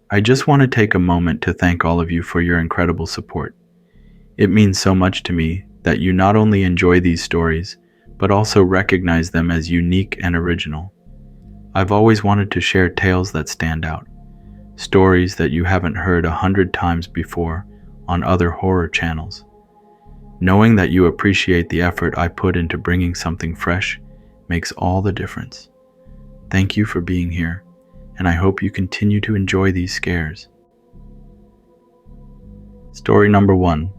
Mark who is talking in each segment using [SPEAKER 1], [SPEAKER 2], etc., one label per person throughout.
[SPEAKER 1] I just want to take a moment to thank all of you for your incredible support. It means so much to me that you not only enjoy these stories, but also recognize them as unique and original. I've always wanted to share tales that stand out, stories that you haven't heard 100 times before on other horror channels. Knowing that you appreciate the effort I put into bringing something fresh makes all the difference. Thank you for being here, and I hope you continue to enjoy these scares. Story number 1.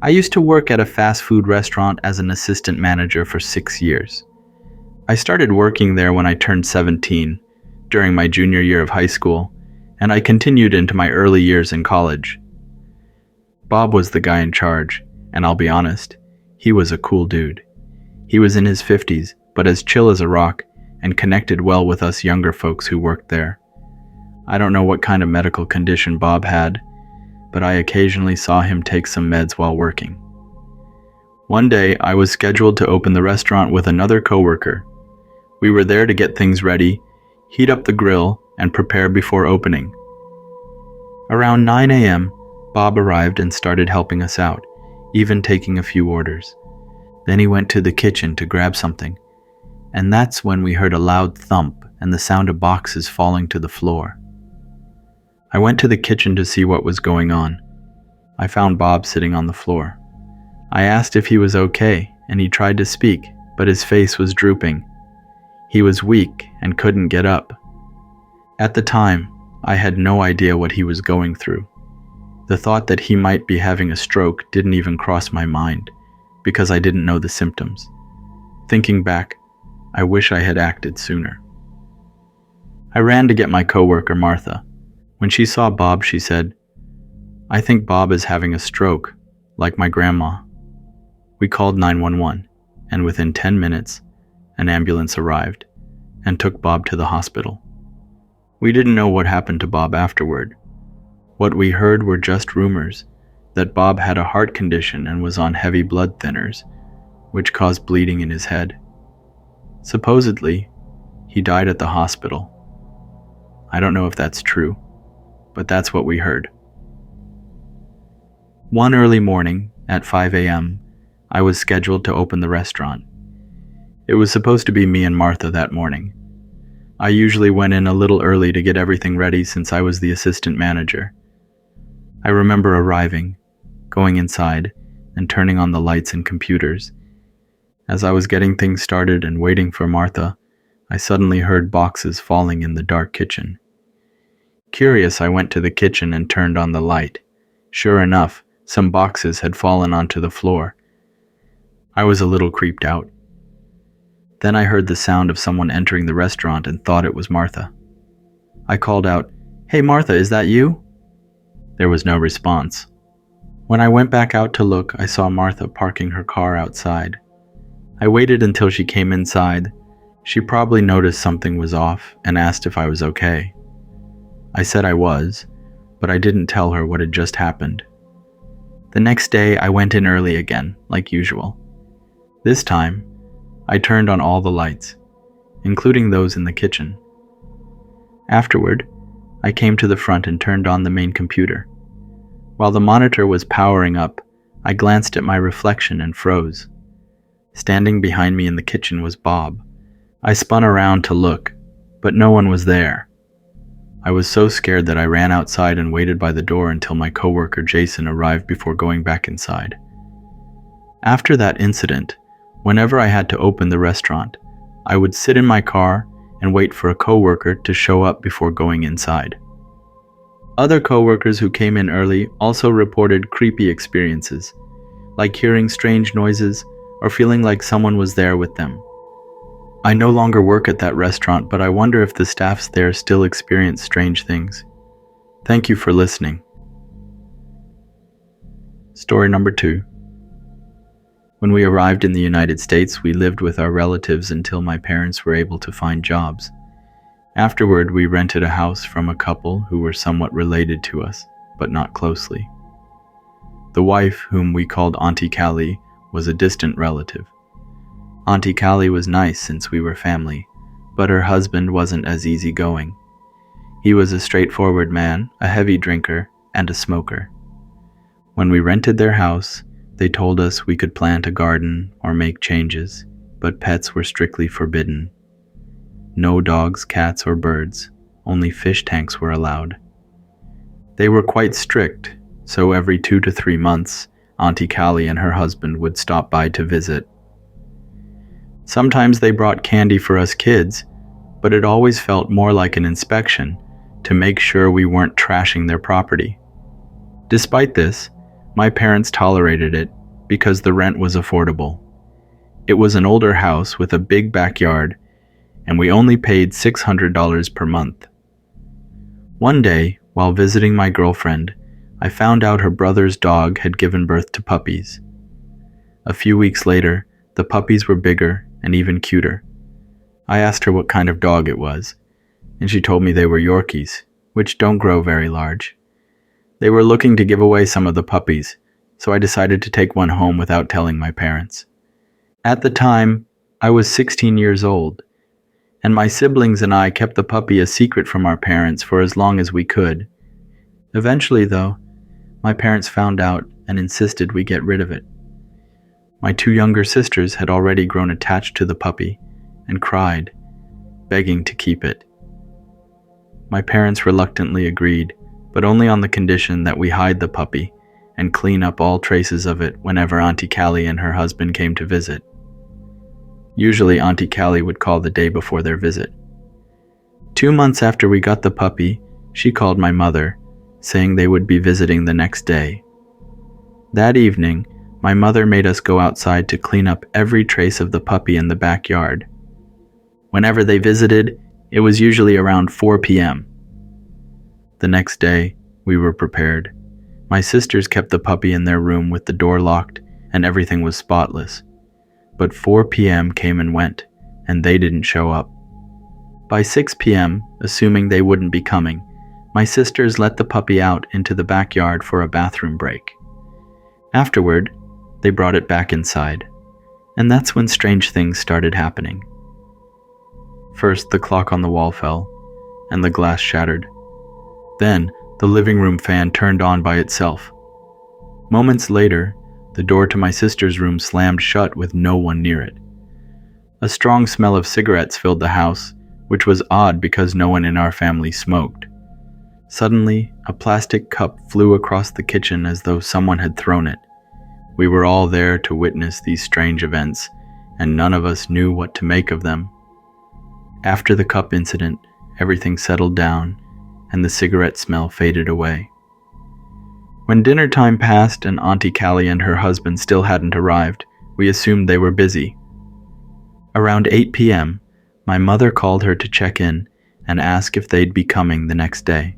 [SPEAKER 1] I used to work at a fast food restaurant as an assistant manager for 6 years. I started working there when I turned 17, during my junior year of high school, and I continued into my early years in college. Bob was the guy in charge, and I'll be honest, he was a cool dude. He was in his 50s, but as chill as a rock, and connected well with us younger folks who worked there. I don't know what kind of medical condition Bob had, but I occasionally saw him take some meds while working. One day, I was scheduled to open the restaurant with another coworker. We were there to get things ready, heat up the grill, and prepare before opening. Around 9 a.m., Bob arrived and started helping us out, even taking a few orders. Then he went to the kitchen to grab something, and that's when we heard a loud thump and the sound of boxes falling to the floor. I went to the kitchen to see what was going on. I found Bob sitting on the floor. I asked if he was okay, and he tried to speak, but his face was drooping. He was weak and couldn't get up. At the time, I had no idea what he was going through. The thought that he might be having a stroke didn't even cross my mind, because I didn't know the symptoms. Thinking back, I wish I had acted sooner. I ran to get my coworker Martha. When she saw Bob, she said, "I think Bob is having a stroke, like my grandma." We called 911, and within 10 minutes, an ambulance arrived and took Bob to the hospital. We didn't know what happened to Bob afterward. What we heard were just rumors that Bob had a heart condition and was on heavy blood thinners, which caused bleeding in his head. Supposedly, he died at the hospital. I don't know if that's true, but that's what we heard. One early morning, at 5 a.m., I was scheduled to open the restaurant. It was supposed to be me and Martha that morning. I usually went in a little early to get everything ready since I was the assistant manager. I remember arriving, going inside, and turning on the lights and computers. As I was getting things started and waiting for Martha, I suddenly heard boxes falling in the dark kitchen. Curious, I went to the kitchen and turned on the light. Sure enough, some boxes had fallen onto the floor. I was a little creeped out. Then I heard the sound of someone entering the restaurant and thought it was Martha. I called out, "Hey Martha, is that you?" There was no response. When I went back out to look, I saw Martha parking her car outside. I waited until she came inside. She probably noticed something was off and asked if I was okay. I said I was, but I didn't tell her what had just happened. The next day, I went in early again, like usual. This time, I turned on all the lights, including those in the kitchen. Afterward, I came to the front and turned on the main computer. While the monitor was powering up, I glanced at my reflection and froze. Standing behind me in the kitchen was Bob. I spun around to look, but no one was there. I was so scared that I ran outside and waited by the door until my coworker Jason arrived before going back inside. After that incident, whenever I had to open the restaurant, I would sit in my car and wait for a coworker to show up before going inside. Other coworkers who came in early also reported creepy experiences, like hearing strange noises or feeling like someone was there with them. I no longer work at that restaurant, but I wonder if the staffs there still experience strange things. Thank you for listening. Story number 2. When we arrived in the United States, we lived with our relatives until my parents were able to find jobs. Afterward, we rented a house from a couple who were somewhat related to us, but not closely. The wife, whom we called Auntie Callie, was a distant relative. Auntie Callie was nice since we were family, but her husband wasn't as easygoing. He was a straightforward man, a heavy drinker, and a smoker. When we rented their house, they told us we could plant a garden or make changes, but pets were strictly forbidden. No dogs, cats, or birds, only fish tanks were allowed. They were quite strict, so every 2 to 3 months, Auntie Callie and her husband would stop by to visit. Sometimes they brought candy for us kids, but it always felt more like an inspection to make sure we weren't trashing their property. Despite this, my parents tolerated it because the rent was affordable. It was an older house with a big backyard, and we only paid $600 per month. One day, while visiting my girlfriend, I found out her brother's dog had given birth to puppies. A few weeks later, the puppies were bigger and even cuter. I asked her what kind of dog it was, and she told me they were Yorkies, which don't grow very large. They were looking to give away some of the puppies, so I decided to take one home without telling my parents. At the time, I was 16 years old, and my siblings and I kept the puppy a secret from our parents for as long as we could. Eventually, though, my parents found out and insisted we get rid of it. My 2 younger sisters had already grown attached to the puppy and cried, begging to keep it. My parents reluctantly agreed, but only on the condition that we hide the puppy and clean up all traces of it whenever Auntie Callie and her husband came to visit. Usually Auntie Callie would call the day before their visit. 2 months after we got the puppy, she called my mother, saying they would be visiting the next day. That evening, my mother made us go outside to clean up every trace of the puppy in the backyard. Whenever they visited, it was usually around 4 p.m. The next day, we were prepared. My sisters kept the puppy in their room with the door locked and everything was spotless. But 4 p.m. came and went, and they didn't show up. By 6 p.m., assuming they wouldn't be coming, my sisters let the puppy out into the backyard for a bathroom break. Afterward, they brought it back inside, and that's when strange things started happening. First, the clock on the wall fell, and the glass shattered. Then, the living room fan turned on by itself. Moments later, the door to my sister's room slammed shut with no one near it. A strong smell of cigarettes filled the house, which was odd because no one in our family smoked. Suddenly, a plastic cup flew across the kitchen as though someone had thrown it. We were all there to witness these strange events, and none of us knew what to make of them. After the cup incident, everything settled down, and the cigarette smell faded away. When dinner time passed and Auntie Callie and her husband still hadn't arrived, we assumed they were busy. Around 8 p.m., my mother called her to check in and ask if they'd be coming the next day.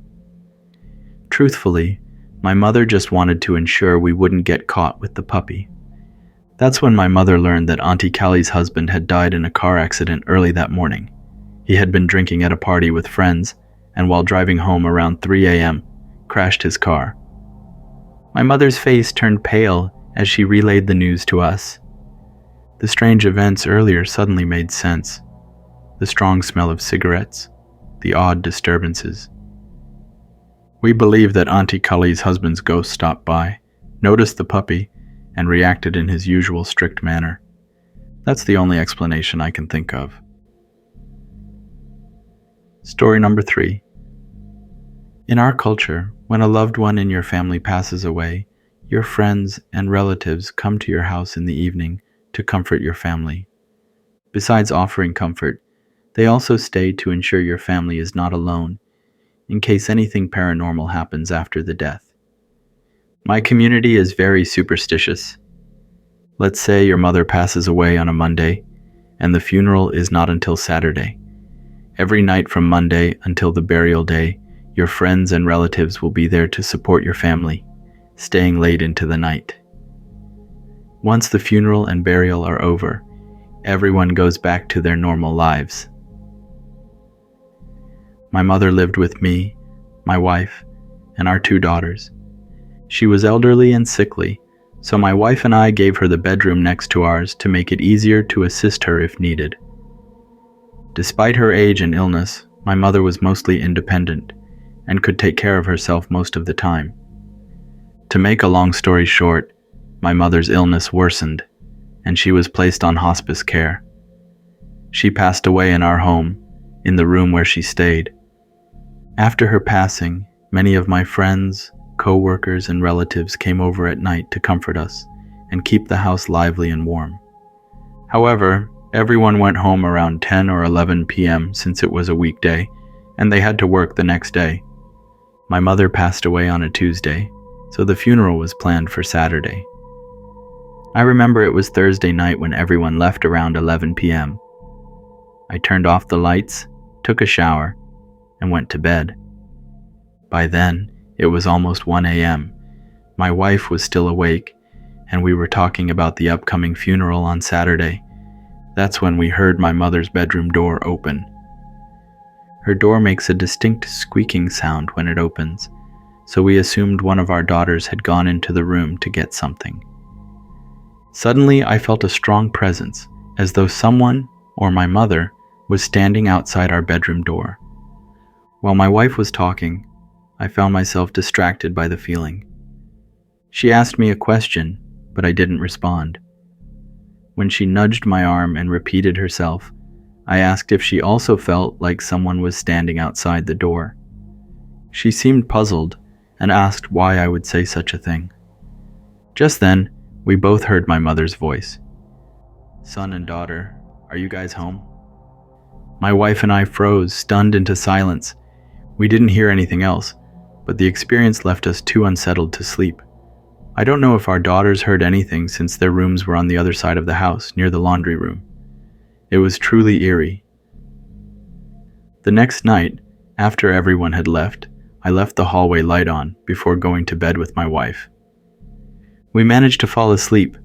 [SPEAKER 1] Truthfully, my mother just wanted to ensure we wouldn't get caught with the puppy. That's when my mother learned that Auntie Callie's husband had died in a car accident early that morning. He had been drinking at a party with friends, and while driving home around 3 a.m., crashed his car. My mother's face turned pale as she relayed the news to us. The strange events earlier suddenly made sense. The strong smell of cigarettes, the odd disturbances. We believe that Auntie Callie's husband's ghost stopped by, noticed the puppy, and reacted in his usual strict manner. That's the only explanation I can think of. Story number 3. In our culture, when a loved one in your family passes away, your friends and relatives come to your house in the evening to comfort your family. Besides offering comfort, they also stay to ensure your family is not alone, in case anything paranormal happens after the death. My community is very superstitious. Let's say your mother passes away on a Monday, and the funeral is not until Saturday. Every night from Monday until the burial day, your friends and relatives will be there to support your family, staying late into the night. Once the funeral and burial are over, everyone goes back to their normal lives. My mother lived with me, my wife, and our 2 daughters. She was elderly and sickly, so my wife and I gave her the bedroom next to ours to make it easier to assist her if needed. Despite her age and illness, my mother was mostly independent, and could take care of herself most of the time. To make a long story short, my mother's illness worsened, and she was placed on hospice care. She passed away in our home, in the room where she stayed. After her passing, many of my friends, co-workers, and relatives came over at night to comfort us and keep the house lively and warm. However, everyone went home around 10 or 11 p.m. since it was a weekday, and they had to work the next day. My mother passed away on a Tuesday, so the funeral was planned for Saturday. I remember it was Thursday night when everyone left around 11 p.m. I turned off the lights, took a shower, and went to bed. By then, it was almost 1 a.m. My wife was still awake, and we were talking about the upcoming funeral on Saturday. That's when we heard my mother's bedroom door open. Her door makes a distinct squeaking sound when it opens, so we assumed one of our daughters had gone into the room to get something. Suddenly, I felt a strong presence, as though someone, or my mother, was standing outside our bedroom door. While my wife was talking, I found myself distracted by the feeling. She asked me a question, but I didn't respond. When she nudged my arm and repeated herself, I asked if she also felt like someone was standing outside the door. She seemed puzzled and asked why I would say such a thing. Just then, we both heard my mother's voice. "Son and daughter, are you guys home?" My wife and I froze, stunned into silence. We didn't hear anything else, but the experience left us too unsettled to sleep. I don't know if our daughters heard anything since their rooms were on the other side of the house, near the laundry room. It was truly eerie. The next night, after everyone had left, I left the hallway light on before going to bed with my wife. We managed to fall asleep,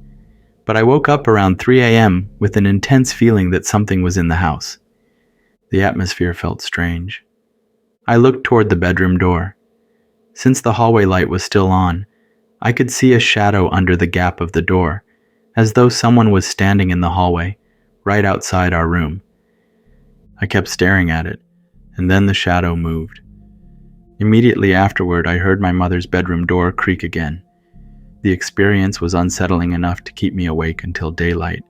[SPEAKER 1] but I woke up around 3 a.m. with an intense feeling that something was in the house. The atmosphere felt strange. I looked toward the bedroom door. Since the hallway light was still on, I could see a shadow under the gap of the door, as though someone was standing in the hallway, right outside our room. I kept staring at it, and then the shadow moved. Immediately afterward, I heard my mother's bedroom door creak again. The experience was unsettling enough to keep me awake until daylight.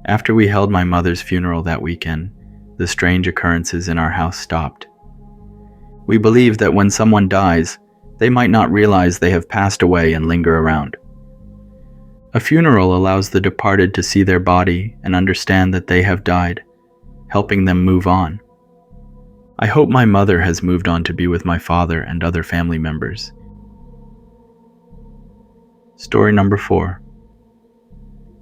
[SPEAKER 1] After we held my mother's funeral that weekend, the strange occurrences in our house stopped. We believe that when someone dies, they might not realize they have passed away and linger around. A funeral allows the departed to see their body and understand that they have died, helping them move on. I hope my mother has moved on to be with my father and other family members. Story number 4.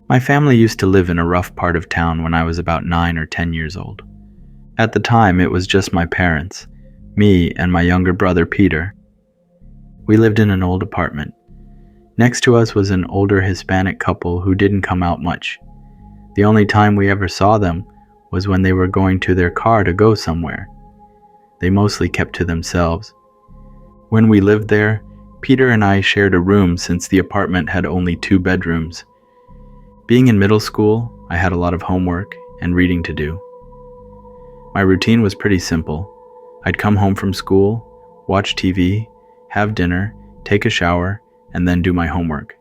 [SPEAKER 1] My family used to live in a rough part of town when I was about 9 or 10 years old. At the time, it was just my parents, me, and my younger brother Peter. We lived in an old apartment. Next to us was an older Hispanic couple who didn't come out much. The only time we ever saw them was when they were going to their car to go somewhere. They mostly kept to themselves. When we lived there, Peter and I shared a room since the apartment had only 2 bedrooms. Being in middle school, I had a lot of homework and reading to do. My routine was pretty simple. I'd come home from school, watch TV, have dinner, take a shower, and then do my homework.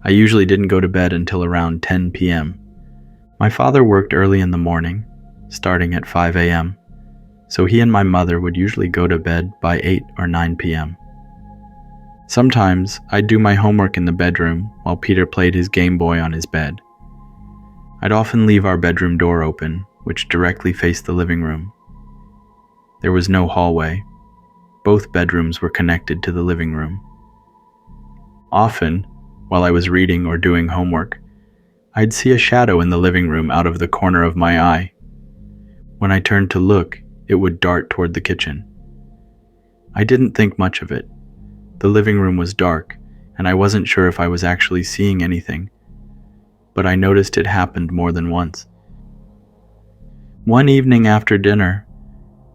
[SPEAKER 1] I usually didn't go to bed until around 10 p.m. My father worked early in the morning, starting at 5 a.m., so he and my mother would usually go to bed by 8 or 9 p.m. Sometimes I'd do my homework in the bedroom while Peter played his Game Boy on his bed. I'd often leave our bedroom door open, which directly faced the living room. There was no hallway. Both bedrooms were connected to the living room. Often, while I was reading or doing homework, I'd see a shadow in the living room out of the corner of my eye. When I turned to look, it would dart toward the kitchen. I didn't think much of it. The living room was dark, and I wasn't sure if I was actually seeing anything, but I noticed it happened more than once. One evening after dinner,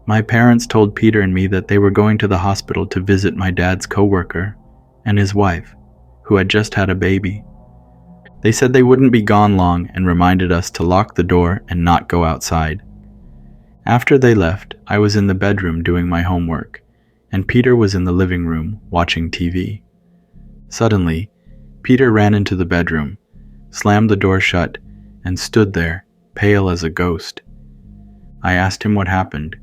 [SPEAKER 1] my parents told Peter and me that they were going to the hospital to visit my dad's coworker and his wife, who had just had a baby. They said they wouldn't be gone long and reminded us to lock the door and not go outside. After they left, I was in the bedroom doing my homework, and Peter was in the living room watching TV. Suddenly, Peter ran into the bedroom, slammed the door shut, and stood there, pale as a ghost. I asked him what happened.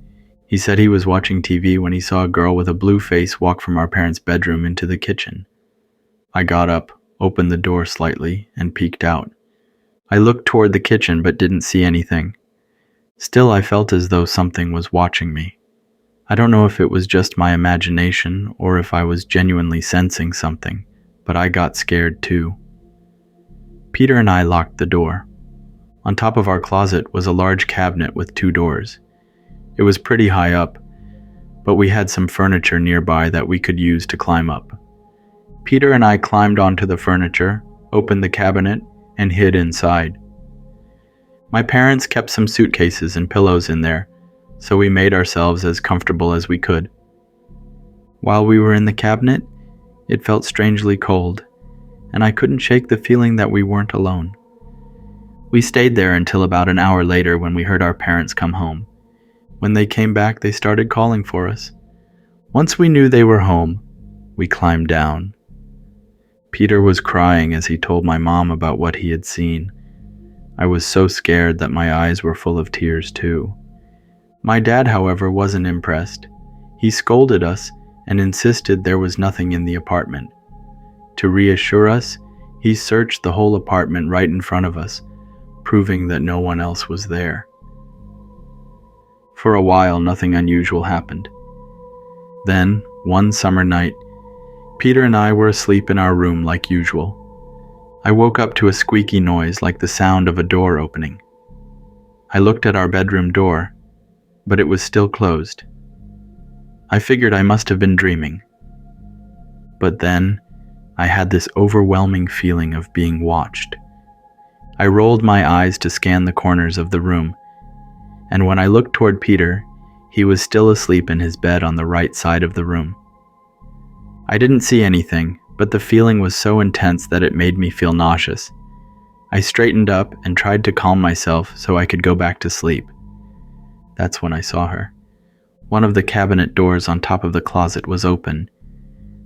[SPEAKER 1] He said he was watching TV when he saw a girl with a blue face walk from our parents' bedroom into the kitchen. I got up, opened the door slightly, and peeked out. I looked toward the kitchen but didn't see anything. Still, I felt as though something was watching me. I don't know if it was just my imagination or if I was genuinely sensing something, but I got scared too. Peter and I locked the door. On top of our closet was a large cabinet with 2 doors. It was pretty high up, but we had some furniture nearby that we could use to climb up. Peter and I climbed onto the furniture, opened the cabinet, and hid inside. My parents kept some suitcases and pillows in there, so we made ourselves as comfortable as we could. While we were in the cabinet, it felt strangely cold, and I couldn't shake the feeling that we weren't alone. We stayed there until about an hour later when we heard our parents come home. When they came back, they started calling for us. Once we knew they were home, we climbed down. Peter was crying as he told my mom about what he had seen. I was so scared that my eyes were full of tears too. My dad, however, wasn't impressed. He scolded us and insisted there was nothing in the apartment. To reassure us, he searched the whole apartment right in front of us, proving that no one else was there. For a while, nothing unusual happened. Then, one summer night, Peter and I were asleep in our room like usual. I woke up to a squeaky noise like the sound of a door opening. I looked at our bedroom door, but it was still closed. I figured I must have been dreaming. But then, I had this overwhelming feeling of being watched. I rolled my eyes to scan the corners of the room, and when I looked toward Peter, he was still asleep in his bed on the right side of the room. I didn't see anything, but the feeling was so intense that it made me feel nauseous. I straightened up and tried to calm myself so I could go back to sleep. That's when I saw her. One of the cabinet doors on top of the closet was open.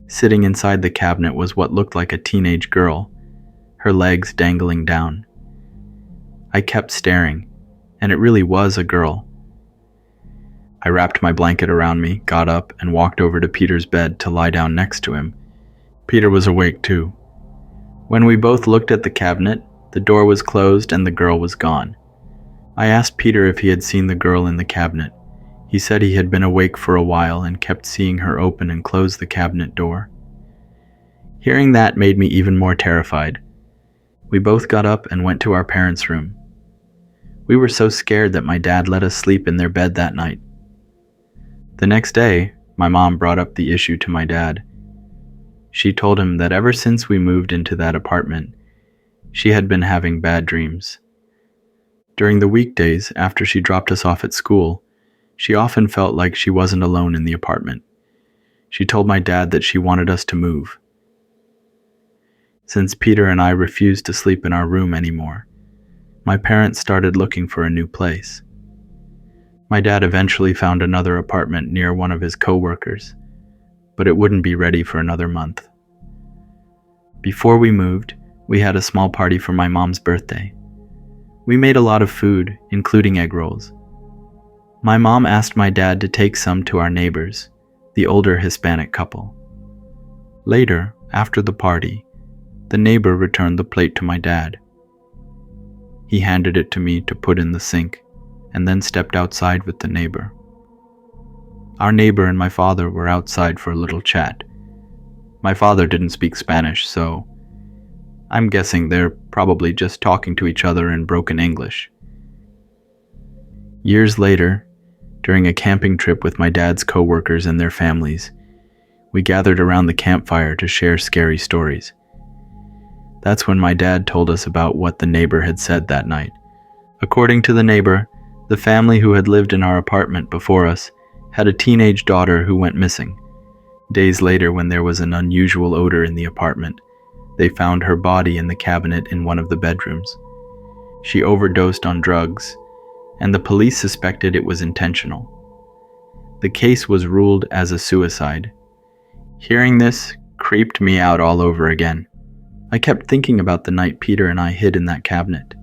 [SPEAKER 1] Sitting inside the cabinet was what looked like a teenage girl, her legs dangling down. I kept staring, and it really was a girl. I wrapped my blanket around me, got up, and walked over to Peter's bed to lie down next to him. Peter was awake too. When we both looked at the cabinet, the door was closed and the girl was gone. I asked Peter if he had seen the girl in the cabinet. He said he had been awake for a while and kept seeing her open and close the cabinet door. Hearing that made me even more terrified. We both got up and went to our parents' room. We were so scared that my dad let us sleep in their bed that night. The next day, my mom brought up the issue to my dad. She told him that ever since we moved into that apartment, she had been having bad dreams. During the weekdays after she dropped us off at school, she often felt like she wasn't alone in the apartment. She told my dad that she wanted us to move. Since Peter and I refused to sleep in our room anymore, my parents started looking for a new place. My dad eventually found another apartment near one of his co-workers, but it wouldn't be ready for another month. Before we moved, we had a small party for my mom's birthday. We made a lot of food, including egg rolls. My mom asked my dad to take some to our neighbors, the older Hispanic couple. Later, after the party, the neighbor returned the plate to my dad. He handed it to me to put in the sink, and then stepped outside with the neighbor. Our neighbor and my father were outside for a little chat. My father didn't speak Spanish, so I'm guessing they're probably just talking to each other in broken English. Years later, during a camping trip with my dad's co-workers and their families, we gathered around the campfire to share scary stories. That's when my dad told us about what the neighbor had said that night. According to the neighbor, the family who had lived in our apartment before us had a teenage daughter who went missing. Days later, when there was an unusual odor in the apartment, they found her body in the cabinet in one of the bedrooms. She overdosed on drugs, and the police suspected it was intentional. The case was ruled as a suicide. Hearing this creeped me out all over again. I kept thinking about the night Peter and I hid in that cabinet.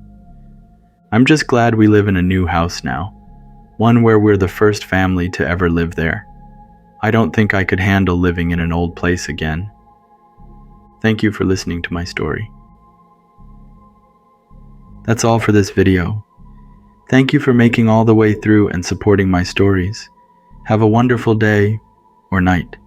[SPEAKER 1] I'm just glad we live in a new house now, one where we're the first family to ever live there. I don't think I could handle living in an old place again. Thank you for listening to my story. That's all for this video. Thank you for making all the way through and supporting my stories. Have a wonderful day or night.